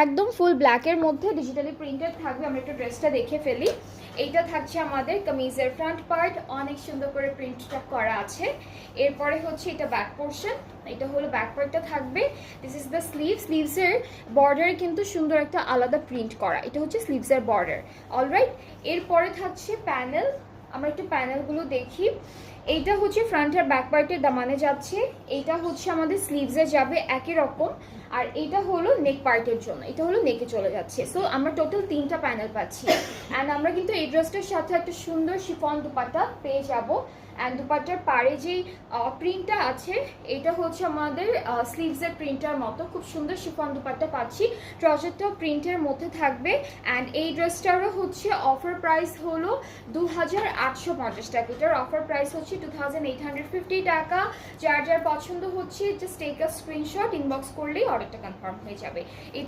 একদম ফুল ব্ল্যাকের মধ্যে ডিজিটালি প্রিন্টেড থাকবে। আমরা একটু ড্রেসটা দেখে ফেলি। এইটা থাকছে আমাদের কামিজের ফ্রন্ট পার্ট, অনেক সুন্দর করে প্রিন্টটা করা আছে। এরপরে হচ্ছে এটা ব্যাক পোর্শন, এটা হলো ব্যাক পার্টটা থাকবে। দিস ইজ দ্য স্লিভসের বর্ডারে কিন্তু সুন্দর একটা আলাদা প্রিন্ট করা, এটা হচ্ছে স্লিভসের বর্ডার। অলরাইট, এরপরে থাকছে প্যানেল। আমরা একটু প্যানেলগুলো দেখি। এইটা হচ্ছে ফ্রন্ট আর ব্যাক পার্টের দামানে যাচ্ছে, এইটা হচ্ছে আমাদের স্লিভসে যাবে একই রকম, আর এটা হলো নেক পার্টের জন্য, এটা হলো নেকে চলে যাচ্ছে। সো আমরা টোটাল 3টা প্যানেল পাচ্ছি। অ্যান্ড আমরা কিন্তু এই ড্রেসটার সাথে একটা সুন্দর শিফন দুপাট্টা পেয়ে যাবো। অ্যান্ড দুপাট্টার পাড়ে যেই প্রিন্টটা আছে এটা হচ্ছে আমাদের স্লিভসের প্রিন্টার মতো, খুব সুন্দর শিফন দুপাট্টা পাচ্ছি। ট্রাউজারটাও প্রিন্টের মধ্যে থাকবে। অ্যান্ড এই ড্রেসটারও হচ্ছে অফার প্রাইস হলো 2850 টাকা। এটার অফার প্রাইস হচ্ছে 2850 টাকা। যার যার পছন্দ হচ্ছে just take a screenshot, inbox করলেই অর্ডারটা কনফার্ম হয়ে যাবে। এটা